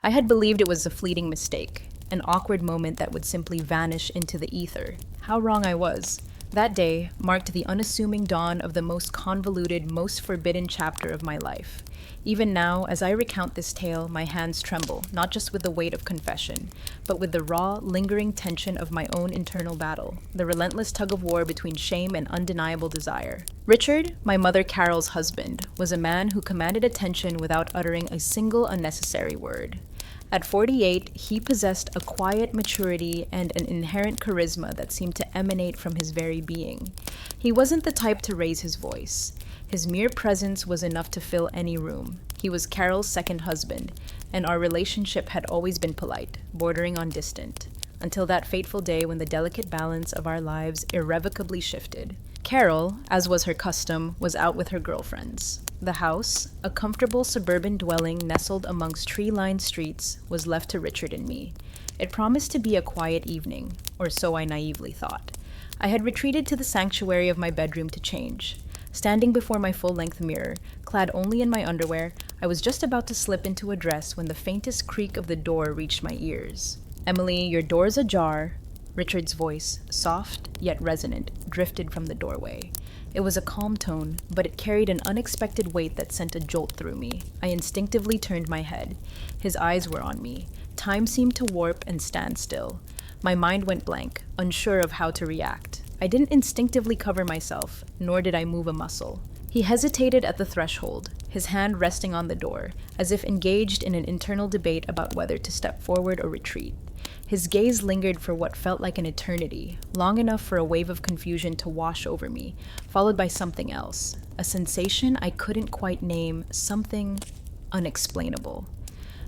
I had believed it was a fleeting mistake, an awkward moment that would simply vanish into the ether. How wrong I was. That day marked the unassuming dawn of the most convoluted, most forbidden chapter of my life. Even now, as I recount this tale, my hands tremble, not just with the weight of confession, but with the raw, lingering tension of my own internal battle, the relentless tug of war between shame and undeniable desire. Richard, my mother Carol's husband, was a man who commanded attention without uttering a single unnecessary word. At 48, he possessed a quiet maturity and an inherent charisma that seemed to emanate from his very being. He wasn't the type to raise his voice. His mere presence was enough to fill any room. He was Carol's second husband, and our relationship had always been polite, bordering on distant, until that fateful day when the delicate balance of our lives irrevocably shifted. Carol, as was her custom, was out with her girlfriends. The house, a comfortable suburban dwelling nestled amongst tree-lined streets, was left to Richard and me. It promised to be a quiet evening, or so I naively thought. I had retreated to the sanctuary of my bedroom to change. Standing before my full-length mirror, clad only in my underwear, I was just about to slip into a dress when the faintest creak of the door reached my ears. "Emily, your door's ajar." Richard's voice, soft yet resonant, drifted from the doorway. It was a calm tone, but it carried an unexpected weight that sent a jolt through me. I instinctively turned my head. His eyes were on me. Time seemed to warp and stand still. My mind went blank, unsure of how to react. I didn't instinctively cover myself, nor did I move a muscle. He hesitated at the threshold, his hand resting on the door, as if engaged in an internal debate about whether to step forward or retreat. His gaze lingered for what felt like an eternity, long enough for a wave of confusion to wash over me, followed by something else, a sensation I couldn't quite name, something unexplainable.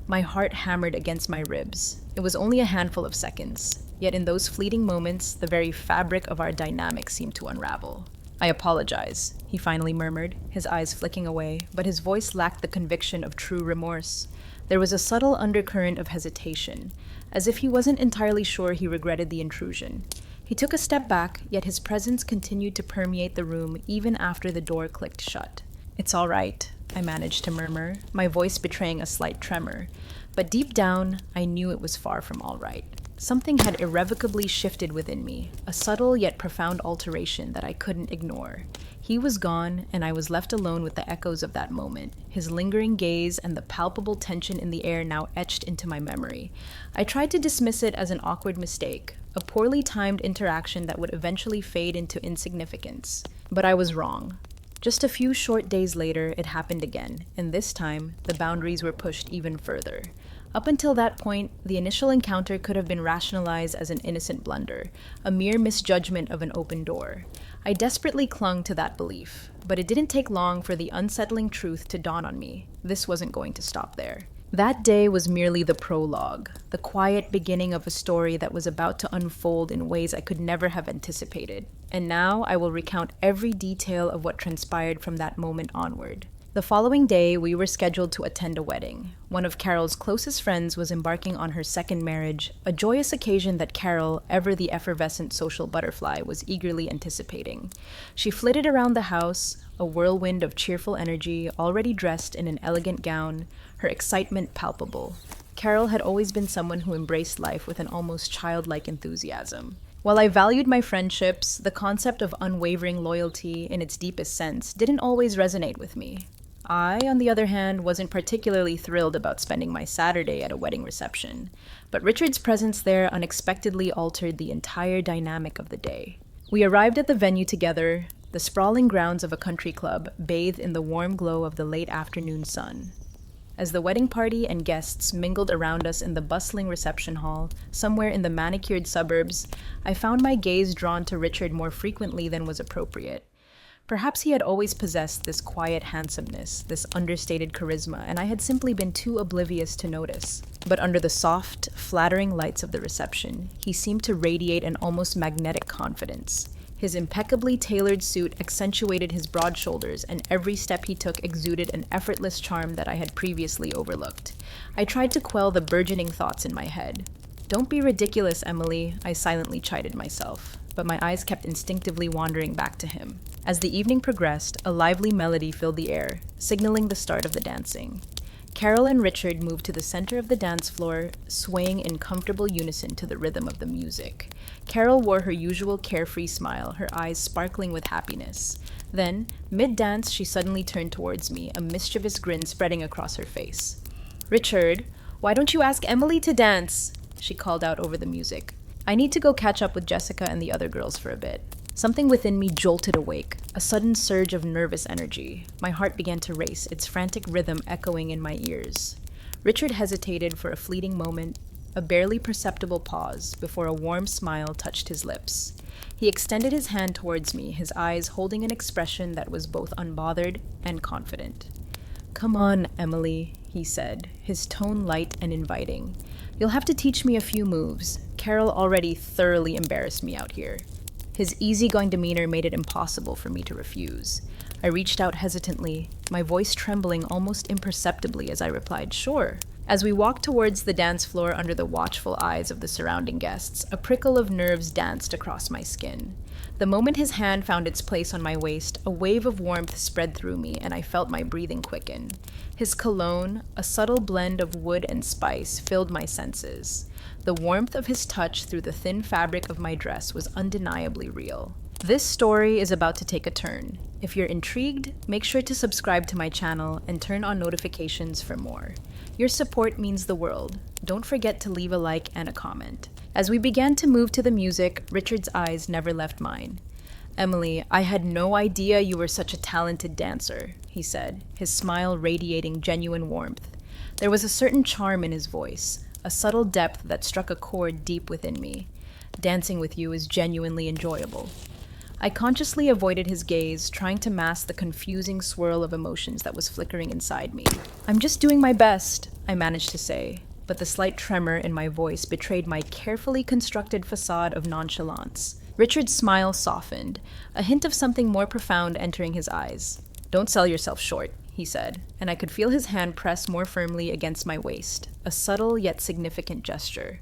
My heart hammered against my ribs. It was only a handful of seconds, yet in those fleeting moments, the very fabric of our dynamic seemed to unravel. "I apologize," he finally murmured, his eyes flicking away, but his voice lacked the conviction of true remorse. There was a subtle undercurrent of hesitation, as if he wasn't entirely sure he regretted the intrusion. He took a step back, yet his presence continued to permeate the room even after the door clicked shut. "It's all right," I managed to murmur, my voice betraying a slight tremor. But deep down, I knew it was far from all right. Something had irrevocably shifted within me, a subtle yet profound alteration that I couldn't ignore. He was gone, and I was left alone with the echoes of that moment, his lingering gaze and the palpable tension in the air now etched into my memory. I tried to dismiss it as an awkward mistake, a poorly timed interaction that would eventually fade into insignificance. But I was wrong. Just a few short days later, it happened again, and this time, the boundaries were pushed even further. Up until that point, the initial encounter could have been rationalized as an innocent blunder, a mere misjudgment of an open door. I desperately clung to that belief, but it didn't take long for the unsettling truth to dawn on me. This wasn't going to stop there. That day was merely the prologue, the quiet beginning of a story that was about to unfold in ways I could never have anticipated. And now I will recount every detail of what transpired from that moment onward. The following day, we were scheduled to attend a wedding. One of Carol's closest friends was embarking on her second marriage, a joyous occasion that Carol, ever the effervescent social butterfly, was eagerly anticipating. She flitted around the house, a whirlwind of cheerful energy, already dressed in an elegant gown, her excitement palpable. Carol had always been someone who embraced life with an almost childlike enthusiasm. While I valued my friendships, the concept of unwavering loyalty in its deepest sense didn't always resonate with me. I, on the other hand, wasn't particularly thrilled about spending my Saturday at a wedding reception, but Richard's presence there unexpectedly altered the entire dynamic of the day. We arrived at the venue together, the sprawling grounds of a country club bathed in the warm glow of the late afternoon sun. As the wedding party and guests mingled around us in the bustling reception hall, somewhere in the manicured suburbs, I found my gaze drawn to Richard more frequently than was appropriate. Perhaps he had always possessed this quiet handsomeness, this understated charisma, and I had simply been too oblivious to notice. But under the soft, flattering lights of the reception, he seemed to radiate an almost magnetic confidence. His impeccably tailored suit accentuated his broad shoulders, and every step he took exuded an effortless charm that I had previously overlooked. I tried to quell the burgeoning thoughts in my head. "Don't be ridiculous, Emily," I silently chided myself, but my eyes kept instinctively wandering back to him. As the evening progressed, a lively melody filled the air, signaling the start of the dancing. Carol and Richard moved to the center of the dance floor, swaying in comfortable unison to the rhythm of the music. Carol wore her usual carefree smile, her eyes sparkling with happiness. Then, mid-dance, she suddenly turned towards me, a mischievous grin spreading across her face. "Richard, why don't you ask Emily to dance?" she called out over the music. "I need to go catch up with Jessica and the other girls for a bit." Something within me jolted awake, a sudden surge of nervous energy. My heart began to race, its frantic rhythm echoing in my ears. Richard hesitated for a fleeting moment, a barely perceptible pause, before a warm smile touched his lips. He extended his hand towards me, his eyes holding an expression that was both unbothered and confident. "Come on, Emily," he said, his tone light and inviting. "You'll have to teach me a few moves. Carol already thoroughly embarrassed me out here." His easygoing demeanor made it impossible for me to refuse. I reached out hesitantly, my voice trembling almost imperceptibly as I replied, "Sure." As we walked towards the dance floor under the watchful eyes of the surrounding guests, a prickle of nerves danced across my skin. The moment his hand found its place on my waist, a wave of warmth spread through me, and I felt my breathing quicken. His cologne, a subtle blend of wood and spice, filled my senses. The warmth of his touch through the thin fabric of my dress was undeniably real. This story is about to take a turn. If you're intrigued, make sure to subscribe to my channel and turn on notifications for more. Your support means the world. Don't forget to leave a like and a comment. As we began to move to the music, Richard's eyes never left mine. "Emily, I had no idea you were such a talented dancer," he said, his smile radiating genuine warmth. There was a certain charm in his voice, a subtle depth that struck a chord deep within me. "Dancing with you is genuinely enjoyable." I consciously avoided his gaze, trying to mask the confusing swirl of emotions that was flickering inside me. "I'm just doing my best," I managed to say, but the slight tremor in my voice betrayed my carefully constructed facade of nonchalance. Richard's smile softened, a hint of something more profound entering his eyes. "Don't sell yourself short," he said, and I could feel his hand press more firmly against my waist, a subtle yet significant gesture.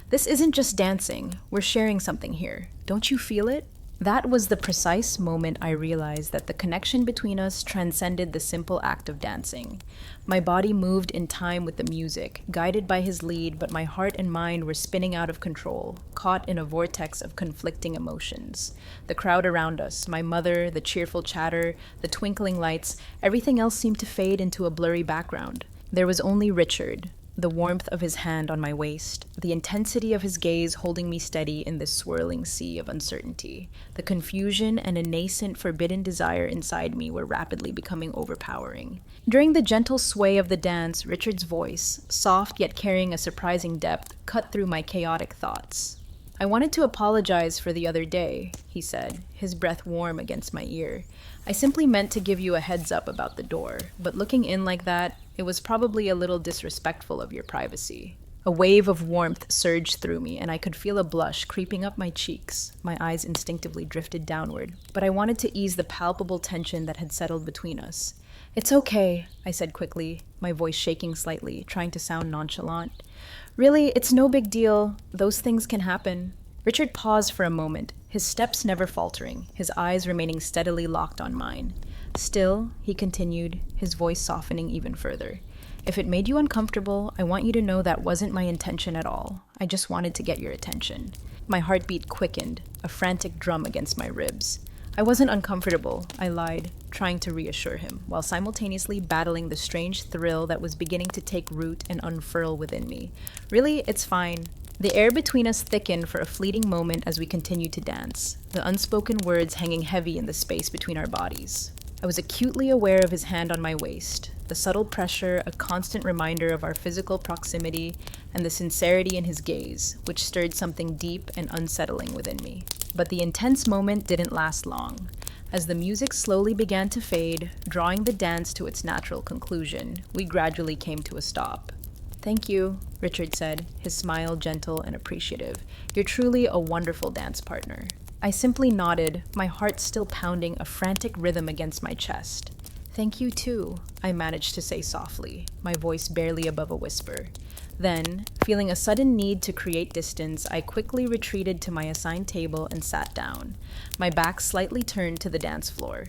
"This isn't just dancing, we're sharing something here. Don't you feel it?" That was the precise moment I realized that the connection between us transcended the simple act of dancing. My body moved in time with the music, guided by his lead, but my heart and mind were spinning out of control, caught in a vortex of conflicting emotions. The crowd around us, my mother, the cheerful chatter, the twinkling lights, everything else seemed to fade into a blurry background. There was only Richard, the warmth of his hand on my waist, the intensity of his gaze holding me steady in this swirling sea of uncertainty. The confusion and a nascent forbidden desire inside me were rapidly becoming overpowering. During the gentle sway of the dance, Richard's voice, soft yet carrying a surprising depth, cut through my chaotic thoughts. "I wanted to apologize for the other day," he said, his breath warm against my ear. "I simply meant to give you a heads up about the door, but looking in like that, it was probably a little disrespectful of your privacy." A wave of warmth surged through me, and I could feel a blush creeping up my cheeks. My eyes instinctively drifted downward, but I wanted to ease the palpable tension that had settled between us. "It's okay," I said quickly, my voice shaking slightly, trying to sound nonchalant. "Really, it's no big deal. Those things can happen." Richard paused for a moment, his steps never faltering, his eyes remaining steadily locked on mine. "Still," he continued, his voice softening even further, "if it made you uncomfortable, I want you to know that wasn't my intention at all. I just wanted to get your attention." My heartbeat quickened, a frantic drum against my ribs. "I wasn't uncomfortable," I lied, trying to reassure him, while simultaneously battling the strange thrill that was beginning to take root and unfurl within me. "Really, it's fine." The air between us thickened for a fleeting moment as we continued to dance, the unspoken words hanging heavy in the space between our bodies. I was acutely aware of his hand on my waist, the subtle pressure, a constant reminder of our physical proximity, and the sincerity in his gaze, which stirred something deep and unsettling within me. But the intense moment didn't last long. As the music slowly began to fade, drawing the dance to its natural conclusion, we gradually came to a stop. "Thank you," Richard said, his smile gentle and appreciative. "You're truly a wonderful dance partner." I simply nodded, my heart still pounding a frantic rhythm against my chest. "Thank you too," I managed to say softly, my voice barely above a whisper. Then, feeling a sudden need to create distance, I quickly retreated to my assigned table and sat down, my back slightly turned to the dance floor.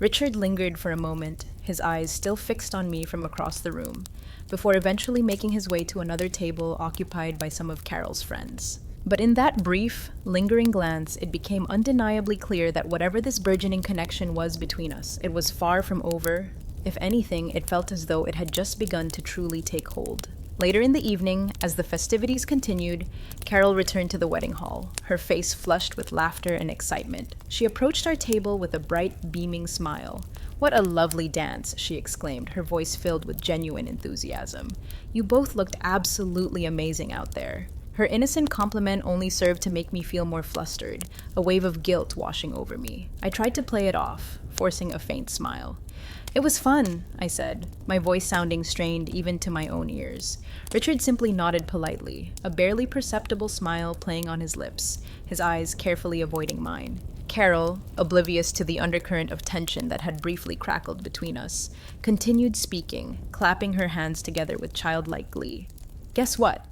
Richard lingered for a moment, his eyes still fixed on me from across the room, before eventually making his way to another table occupied by some of Carol's friends. But in that brief, lingering glance, it became undeniably clear that whatever this burgeoning connection was between us, it was far from over. If anything, it felt as though it had just begun to truly take hold. Later in the evening, as the festivities continued, Carol returned to the wedding hall, her face flushed with laughter and excitement. She approached our table with a bright, beaming smile. "What a lovely dance," she exclaimed, her voice filled with genuine enthusiasm. "You both looked absolutely amazing out there." Her innocent compliment only served to make me feel more flustered, a wave of guilt washing over me. I tried to play it off, forcing a faint smile. "It was fun," I said, my voice sounding strained even to my own ears. Richard simply nodded politely, a barely perceptible smile playing on his lips, his eyes carefully avoiding mine. Carol, oblivious to the undercurrent of tension that had briefly crackled between us, continued speaking, clapping her hands together with childlike glee. "Guess what?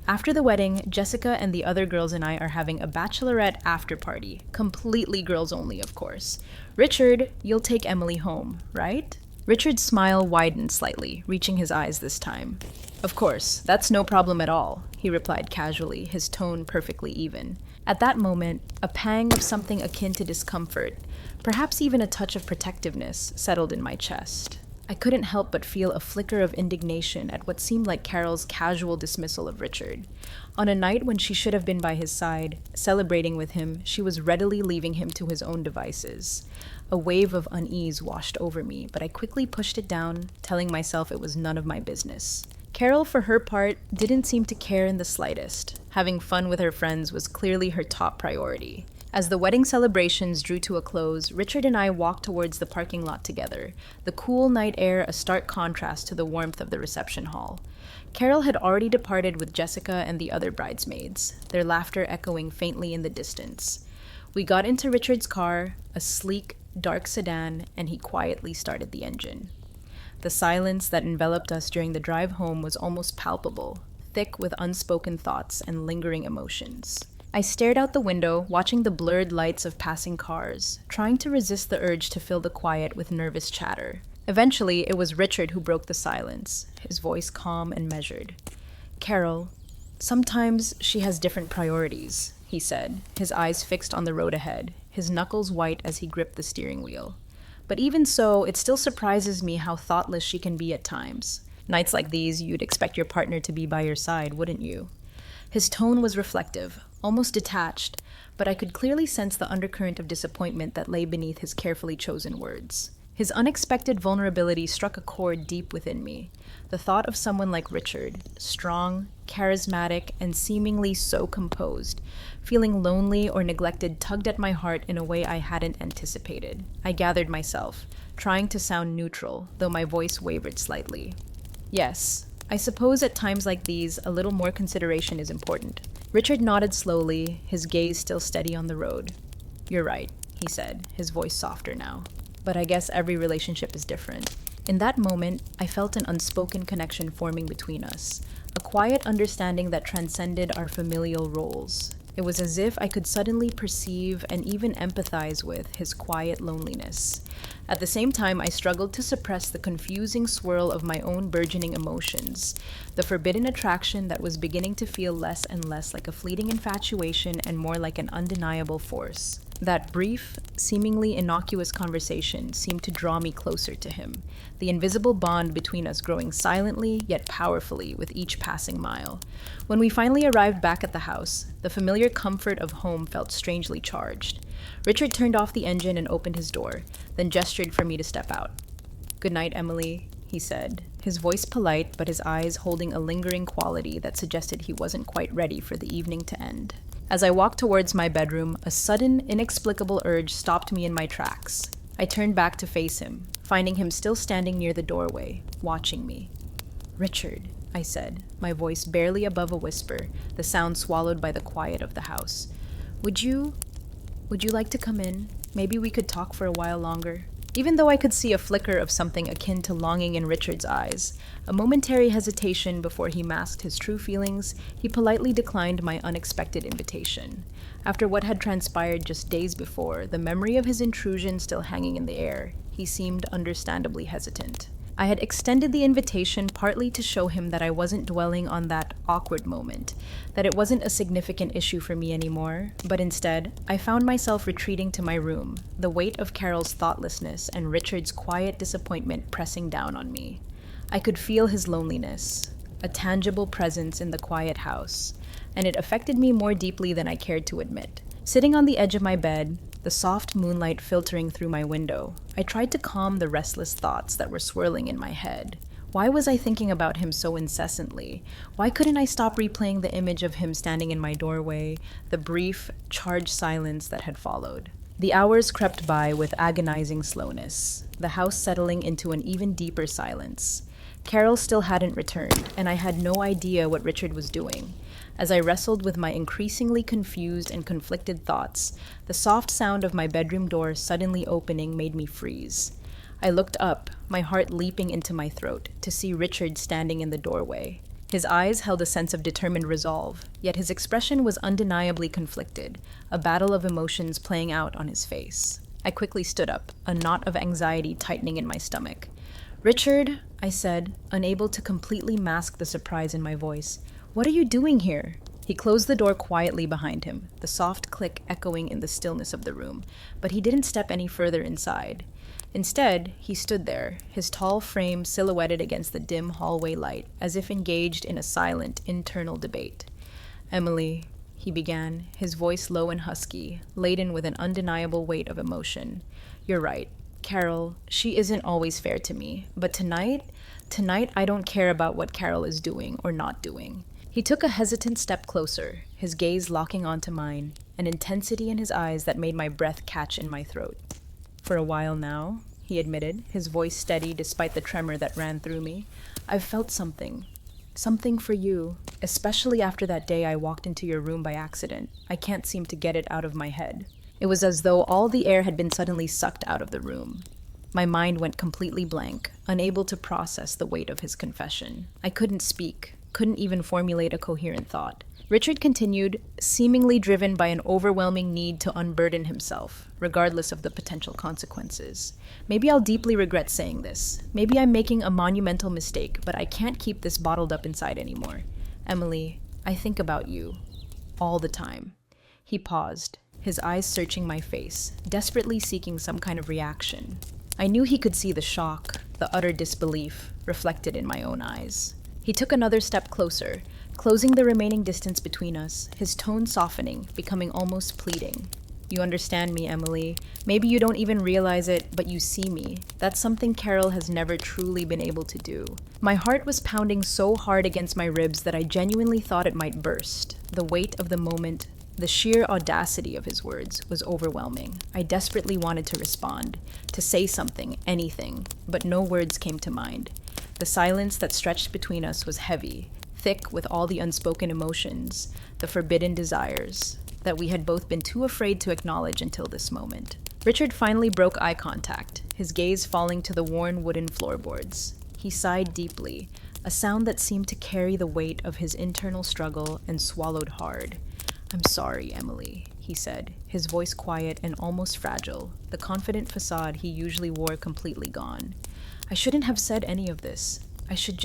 After the wedding, Jessica and the other girls and I are having a bachelorette after party. Completely girls only, of course. Richard, you'll take Emily home, right?" Richard's smile widened slightly, reaching his eyes this time. "Of course, that's no problem at all," he replied casually, his tone perfectly even. At that moment, a pang of something akin to discomfort, perhaps even a touch of protectiveness, settled in my chest. I couldn't help but feel a flicker of indignation at what seemed like Carol's casual dismissal of Richard. On a night when she should have been by his side, celebrating with him, she was readily leaving him to his own devices. A wave of unease washed over me, but I quickly pushed it down, telling myself it was none of my business. Carol, for her part, didn't seem to care in the slightest. Having fun with her friends was clearly her top priority. As the wedding celebrations drew to a close, Richard and I walked towards the parking lot together, the cool night air a stark contrast to the warmth of the reception hall. Carol had already departed with Jessica and the other bridesmaids, their laughter echoing faintly in the distance. We got into Richard's car, a sleek, dark sedan, and he quietly started the engine. The silence that enveloped us during the drive home was almost palpable, thick with unspoken thoughts and lingering emotions. I stared out the window, watching the blurred lights of passing cars, trying to resist the urge to fill the quiet with nervous chatter. Eventually, it was Richard who broke the silence, his voice calm and measured. "Carol, sometimes she has different priorities," he said, his eyes fixed on the road ahead, his knuckles white as he gripped the steering wheel. "But even so, it still surprises me how thoughtless she can be at times. Nights like these, you'd expect your partner to be by your side, wouldn't you?" His tone was reflective, almost detached, but I could clearly sense the undercurrent of disappointment that lay beneath his carefully chosen words. His unexpected vulnerability struck a chord deep within me. The thought of someone like Richard, strong, charismatic, and seemingly so composed, feeling lonely or neglected tugged at my heart in a way I hadn't anticipated. I gathered myself, trying to sound neutral, though my voice wavered slightly. "Yes, I suppose at times like these, a little more consideration is important." Richard nodded slowly, his gaze still steady on the road. "You're right," he said, his voice softer now. "But I guess every relationship is different." In that moment, I felt an unspoken connection forming between us, a quiet understanding that transcended our familial roles. It was as if I could suddenly perceive and even empathize with his quiet loneliness. At the same time, I struggled to suppress the confusing swirl of my own burgeoning emotions, the forbidden attraction that was beginning to feel less and less like a fleeting infatuation and more like an undeniable force. That brief, seemingly innocuous conversation seemed to draw me closer to him, the invisible bond between us growing silently yet powerfully with each passing mile. When we finally arrived back at the house, the familiar comfort of home felt strangely charged. Richard turned off the engine and opened his door, then gestured for me to step out. "Good night, Emily," he said, his voice polite but his eyes holding a lingering quality that suggested he wasn't quite ready for the evening to end. As I walked towards my bedroom, a sudden, inexplicable urge stopped me in my tracks. I turned back to face him, finding him still standing near the doorway, watching me. "Richard," I said, my voice barely above a whisper, the sound swallowed by the quiet of the house. Would you like to come in? Maybe we could talk for a while longer." Even though I could see a flicker of something akin to longing in Richard's eyes, a momentary hesitation before he masked his true feelings, he politely declined my unexpected invitation. After what had transpired just days before, the memory of his intrusion still hanging in the air, he seemed understandably hesitant. I had extended the invitation partly to show him that I wasn't dwelling on that awkward moment, that it wasn't a significant issue for me anymore, but instead, I found myself retreating to my room, the weight of Carol's thoughtlessness and Richard's quiet disappointment pressing down on me. I could feel his loneliness, a tangible presence in the quiet house, and it affected me more deeply than I cared to admit. Sitting on the edge of my bed, the soft moonlight filtering through my window, I tried to calm the restless thoughts that were swirling in my head. Why was I thinking about him so incessantly? Why couldn't I stop replaying the image of him standing in my doorway, the brief, charged silence that had followed? The hours crept by with agonizing slowness, the house settling into an even deeper silence. Carol still hadn't returned, and I had no idea what Richard was doing. As I wrestled with my increasingly confused and conflicted thoughts, the soft sound of my bedroom door suddenly opening made me freeze. I looked up, my heart leaping into my throat, to see Richard standing in the doorway. His eyes held a sense of determined resolve, yet his expression was undeniably conflicted, a battle of emotions playing out on his face. I quickly stood up, a knot of anxiety tightening in my stomach. "Richard," I said, unable to completely mask the surprise in my voice. "What are you doing here?" He closed the door quietly behind him, the soft click echoing in the stillness of the room, but he didn't step any further inside. Instead, he stood there, his tall frame silhouetted against the dim hallway light, as if engaged in a silent, internal debate. "Emily," he began, his voice low and husky, laden with an undeniable weight of emotion. "You're right. Carol, she isn't always fair to me, but tonight I don't care about what Carol is doing or not doing." He took a hesitant step closer, his gaze locking onto mine, an intensity in his eyes that made my breath catch in my throat. "For a while now," he admitted, his voice steady despite the tremor that ran through me, "I've felt something. Something for you, especially after that day I walked into your room by accident. I can't seem to get it out of my head." It was as though all the air had been suddenly sucked out of the room. My mind went completely blank, unable to process the weight of his confession. I couldn't speak, couldn't even formulate a coherent thought. Richard continued, seemingly driven by an overwhelming need to unburden himself, regardless of the potential consequences. "Maybe I'll deeply regret saying this. Maybe I'm making a monumental mistake, but I can't keep this bottled up inside anymore. Emily, I think about you. All the time." He paused, his eyes searching my face, desperately seeking some kind of reaction. I knew he could see the shock, the utter disbelief, reflected in my own eyes. He took another step closer, closing the remaining distance between us, his tone softening, becoming almost pleading. "You understand me, Emily. Maybe you don't even realize it, but you see me. That's something Carol has never truly been able to do." My heart was pounding so hard against my ribs that I genuinely thought it might burst. The weight of the moment, the sheer audacity of his words, was overwhelming. I desperately wanted to respond, to say something, anything, but no words came to mind. The silence that stretched between us was heavy, thick with all the unspoken emotions, the forbidden desires, that we had both been too afraid to acknowledge until this moment. Richard finally broke eye contact, his gaze falling to the worn wooden floorboards. He sighed deeply, a sound that seemed to carry the weight of his internal struggle, and swallowed hard. "I'm sorry, Emily," he said, his voice quiet and almost fragile, the confident facade he usually wore completely gone. "I shouldn't have said any of this. I should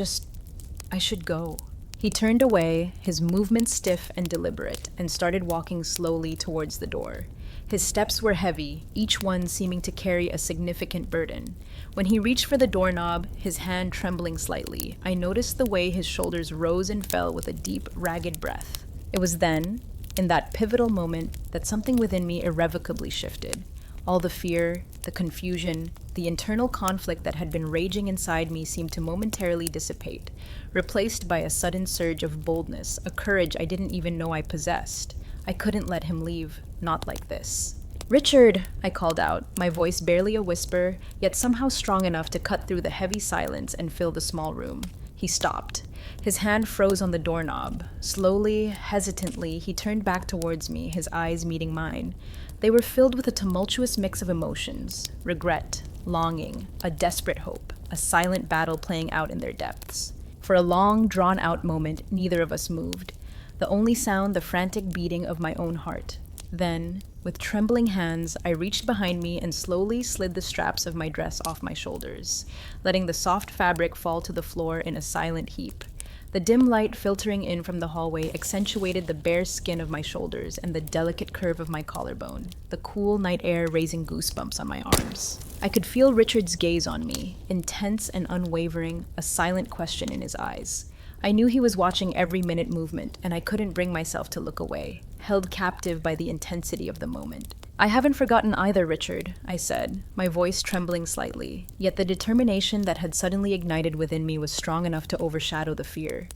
go." He turned away, his movements stiff and deliberate, and started walking slowly towards the door. His steps were heavy, each one seeming to carry a significant burden. When he reached for the doorknob, his hand trembling slightly, I noticed the way his shoulders rose and fell with a deep, ragged breath. It was then, in that pivotal moment, that something within me irrevocably shifted. All the fear, the confusion, the internal conflict that had been raging inside me seemed to momentarily dissipate, replaced by a sudden surge of boldness, a courage I didn't even know I possessed. I couldn't let him leave, not like this. "Richard!" I called out, my voice barely a whisper, yet somehow strong enough to cut through the heavy silence and fill the small room. He stopped. His hand froze on the doorknob. Slowly, hesitantly, he turned back towards me, his eyes meeting mine. They were filled with a tumultuous mix of emotions: regret, longing, a desperate hope, a silent battle playing out in their depths. For a long, drawn-out moment, neither of us moved. The only sound, the frantic beating of my own heart. Then, with trembling hands, I reached behind me and slowly slid the straps of my dress off my shoulders, letting the soft fabric fall to the floor in a silent heap. The dim light filtering in from the hallway accentuated the bare skin of my shoulders and the delicate curve of my collarbone, the cool night air raising goosebumps on my arms. I could feel Richard's gaze on me, intense and unwavering, a silent question in his eyes. I knew he was watching every minute movement, and I couldn't bring myself to look away, held captive by the intensity of the moment. "I haven't forgotten either, Richard," I said, my voice trembling slightly, yet the determination that had suddenly ignited within me was strong enough to overshadow the fear.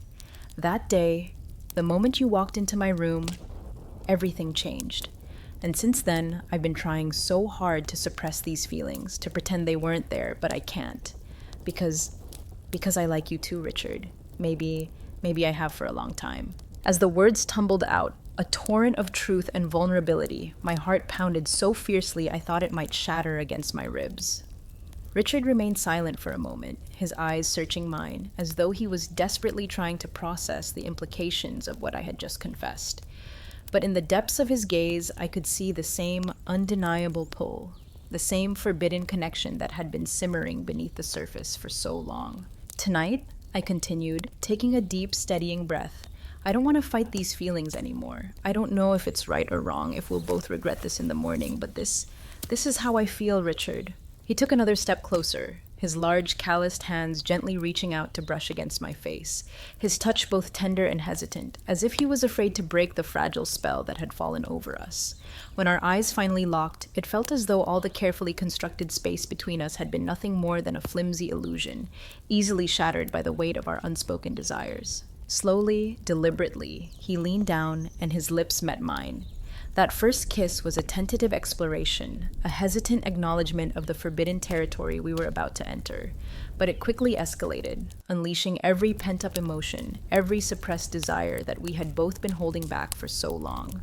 "That day, the moment you walked into my room, everything changed. And since then, I've been trying so hard to suppress these feelings, to pretend they weren't there, but I can't. Because I like you too, Richard. Maybe I have for a long time." As the words tumbled out, a torrent of truth and vulnerability, my heart pounded so fiercely I thought it might shatter against my ribs. Richard remained silent for a moment, his eyes searching mine, as though he was desperately trying to process the implications of what I had just confessed. But in the depths of his gaze, I could see the same undeniable pull, the same forbidden connection that had been simmering beneath the surface for so long. "Tonight," I continued, taking a deep, steadying breath, "I don't want to fight these feelings anymore. I don't know if it's right or wrong, if we'll both regret this in the morning, but this is how I feel, Richard." He took another step closer, his large, calloused hands gently reaching out to brush against my face, his touch both tender and hesitant, as if he was afraid to break the fragile spell that had fallen over us. When our eyes finally locked, it felt as though all the carefully constructed space between us had been nothing more than a flimsy illusion, easily shattered by the weight of our unspoken desires. Slowly, deliberately, he leaned down and his lips met mine. That first kiss was a tentative exploration, a hesitant acknowledgement of the forbidden territory we were about to enter. But it quickly escalated, unleashing every pent-up emotion, every suppressed desire that we had both been holding back for so long.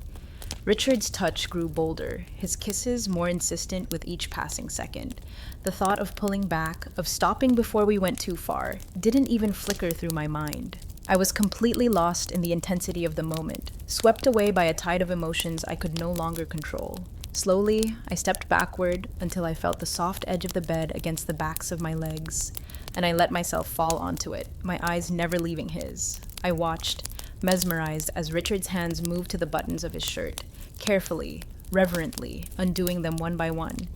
Richard's touch grew bolder, his kisses more insistent with each passing second. The thought of pulling back, of stopping before we went too far, didn't even flicker through my mind. I was completely lost in the intensity of the moment, swept away by a tide of emotions I could no longer control. Slowly, I stepped backward until I felt the soft edge of the bed against the backs of my legs, and I let myself fall onto it, my eyes never leaving his. I watched, mesmerized as Richard's hands moved to the buttons of his shirt, carefully, reverently, undoing them one by one.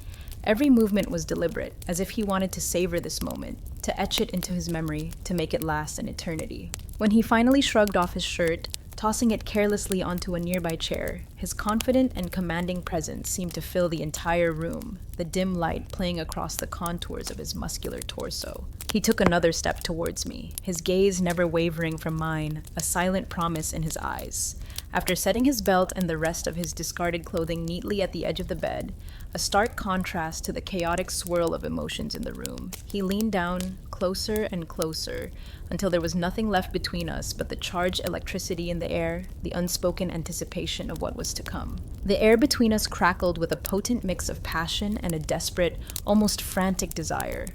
Every movement was deliberate, as if he wanted to savor this moment, to etch it into his memory, to make it last an eternity. When he finally shrugged off his shirt, tossing it carelessly onto a nearby chair, his confident and commanding presence seemed to fill the entire room, the dim light playing across the contours of his muscular torso. He took another step towards me, his gaze never wavering from mine, a silent promise in his eyes. After setting his belt and the rest of his discarded clothing neatly at the edge of the bed, a stark contrast to the chaotic swirl of emotions in the room, he leaned down, closer and closer, until there was nothing left between us but the charged electricity in the air, the unspoken anticipation of what was to come. The air between us crackled with a potent mix of passion and a desperate, almost frantic desire.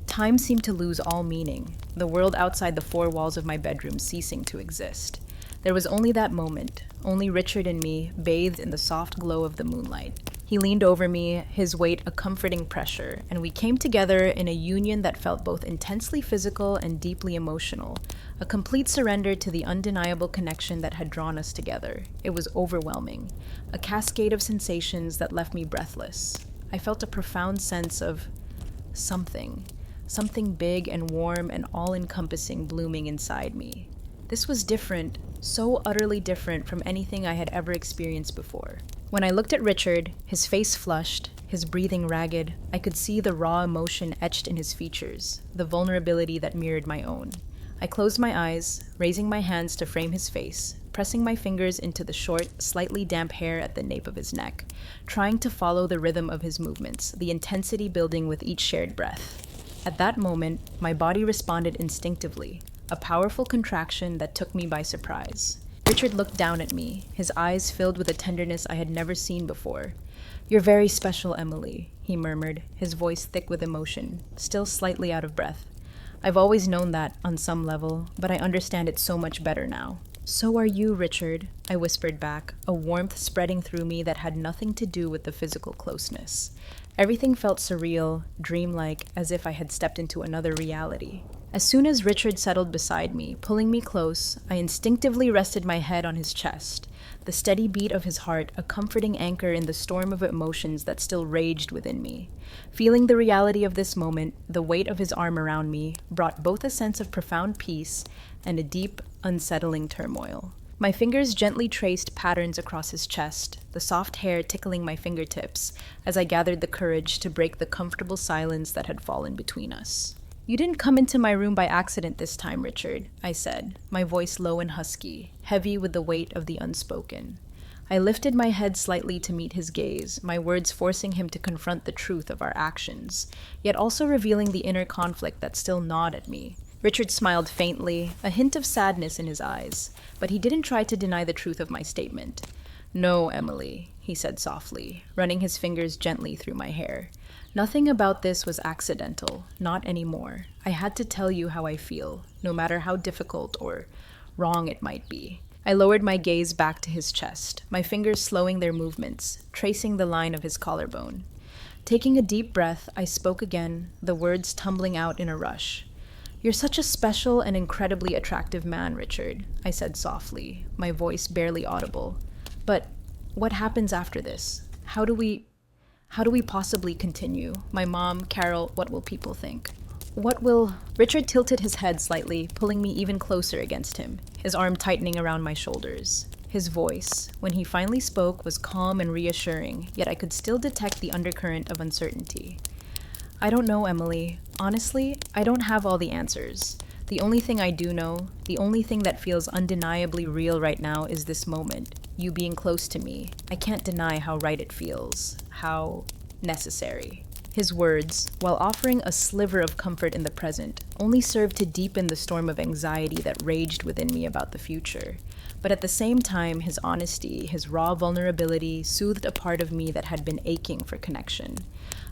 Time seemed to lose all meaning, the world outside the four walls of my bedroom ceasing to exist. There was only that moment, only Richard and me, bathed in the soft glow of the moonlight. He leaned over me, his weight a comforting pressure, and we came together in a union that felt both intensely physical and deeply emotional, a complete surrender to the undeniable connection that had drawn us together. It was overwhelming, a cascade of sensations that left me breathless. I felt a profound sense of something big and warm and all-encompassing blooming inside me. This was different, so utterly different from anything I had ever experienced before. When I looked at Richard, his face flushed, his breathing ragged, I could see the raw emotion etched in his features, the vulnerability that mirrored my own. I closed my eyes, raising my hands to frame his face, pressing my fingers into the short, slightly damp hair at the nape of his neck, trying to follow the rhythm of his movements, the intensity building with each shared breath. At that moment, my body responded instinctively, a powerful contraction that took me by surprise. Richard looked down at me, his eyes filled with a tenderness I had never seen before. You're very special, Emily, he murmured, his voice thick with emotion, still slightly out of breath. I've always known that, on some level, but I understand it so much better now. So are you, Richard, I whispered back, a warmth spreading through me that had nothing to do with the physical closeness. Everything felt surreal, dreamlike, as if I had stepped into another reality. As soon as Richard settled beside me, pulling me close, I instinctively rested my head on his chest, the steady beat of his heart a comforting anchor in the storm of emotions that still raged within me. Feeling the reality of this moment, the weight of his arm around me brought both a sense of profound peace and a deep, unsettling turmoil. My fingers gently traced patterns across his chest, the soft hair tickling my fingertips as I gathered the courage to break the comfortable silence that had fallen between us. You didn't come into my room by accident this time, Richard, I said, my voice low and husky, heavy with the weight of the unspoken. I lifted my head slightly to meet his gaze, my words forcing him to confront the truth of our actions, yet also revealing the inner conflict that still gnawed at me. Richard smiled faintly, a hint of sadness in his eyes, but he didn't try to deny the truth of my statement. No, Emily, he said softly, running his fingers gently through my hair. Nothing about this was accidental, not anymore. I had to tell you how I feel, no matter how difficult or wrong it might be. I lowered my gaze back to his chest, my fingers slowing their movements, tracing the line of his collarbone. Taking a deep breath, I spoke again, the words tumbling out in a rush. You're such a special and incredibly attractive man, Richard, I said softly, my voice barely audible. But what happens after this? How do we possibly continue? My mom, Carol, what will people think? What will... Richard tilted his head slightly, pulling me even closer against him, his arm tightening around my shoulders. His voice, when he finally spoke, was calm and reassuring, yet I could still detect the undercurrent of uncertainty. I don't know, Emily. Honestly, I don't have all the answers. The only thing I do know, the only thing that feels undeniably real right now is this moment, you being close to me. I can't deny how right it feels, how necessary. His words, while offering a sliver of comfort in the present, only served to deepen the storm of anxiety that raged within me about the future. But at the same time, his honesty, his raw vulnerability, soothed a part of me that had been aching for connection.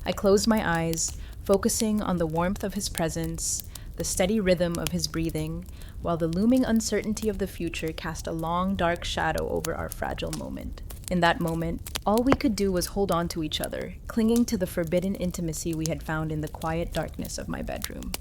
I closed my eyes, focusing on the warmth of his presence, the steady rhythm of his breathing, while the looming uncertainty of the future cast a long, dark shadow over our fragile moment. In that moment, all we could do was hold on to each other, clinging to the forbidden intimacy we had found in the quiet darkness of my bedroom.